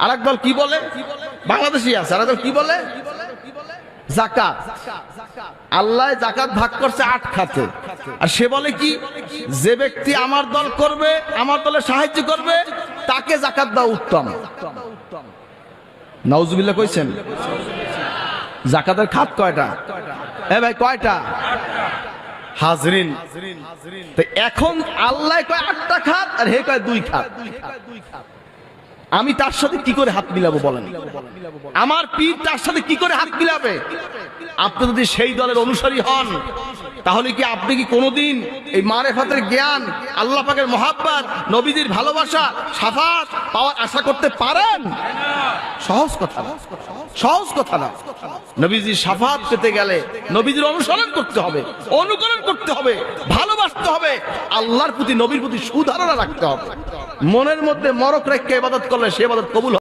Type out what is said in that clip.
আরেক দল কি বলে, বাংলাদেশি আছে, আরেক দল কি বলে যাকাত। আল্লাহ যাকাত ভাগ করছে 8 খাতে, আর সে বলে কি, যে ব্যক্তি আমার দল করবে, আমার দলে সাহায্য করবে, তাকে যাকাত দেওয়া উত্তম। নাউজুবিল্লাহ কইছেন। যাকাতের খাত কয়টা? ভাই কয়টা? হাজরিন, তো এখন আল্লাহ কয় 8টা খাত আর হে কয় 2 খাত। আমি তার সাথে কি করে হাত মিলাবো বলেন? আমার পীর তার সাথে কি করে হাত মিলাবে? আপনি যদি সেই দলের অনুসারী হন, তাহলে কি আপনি কি কোনোদিন এই মারেফাতের জ্ঞান, আল্লাহ পাকের মহাব্বত, নবীজির ভালোবাসা, শাফাত পাওয়ার আশা করতে পারেন? সহজ কথা না, সহজ কথা না। নবীজির শাফাত পেতে গেলে নবীজির অনুসরণ করতে হবে, অনুকরণ করতে হবে, ভালোবাসতে হবে, আল্লাহর প্রতি, নবীর প্রতি সুধারণা রাখতে হবে। মনের মধ্যে মরক রেখে ইবাদত করলে সে ইবাদত কবুল হবে।